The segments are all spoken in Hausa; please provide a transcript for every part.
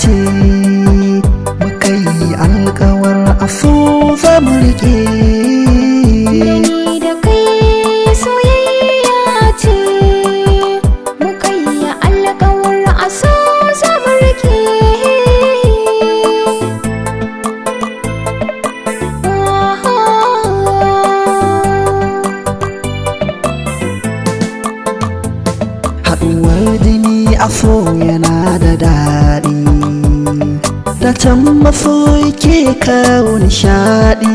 ce muka yi alƙawar a so za mu riƙe. Ni da kai soyayya ce muka yi alƙawar a so za mu riƙe. Haɗuwar jini a so yana da daɗi, da can masoyi ke kawo nishaɗi,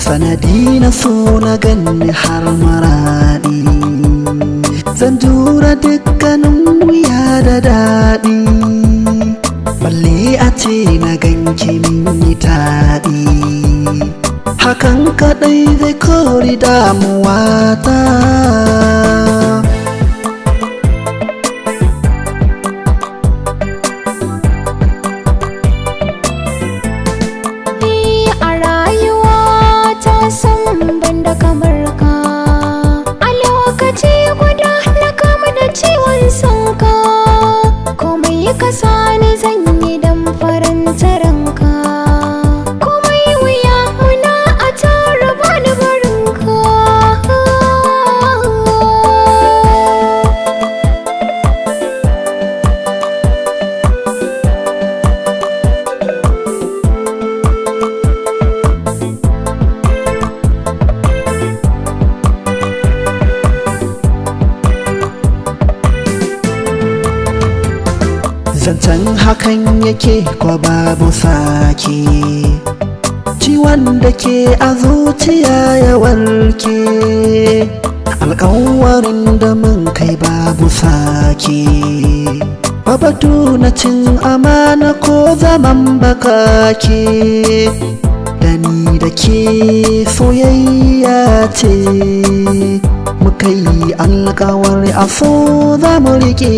sanadi na so na ganni har maraɗi, zan jura dukkanin wuya da daɗi, balle a ce na ganki min yi taɗi, hakan kaɗai zai kori damuwa ta. Banda kamar ka a lokaci guda na kama da ciwon sanka, komai ka sani zan yi dan faranta ranka, komai wuya muna a tara bani barinka. Zancen hakan yake ko babu sake, ciwon da ke a zuciya ya warke, alƙawarin da mun kai babu sake, babatu na cin amana ko zaman bakake, da ni da ke soyayya ce muka yi alƙawari a so za mu riƙe.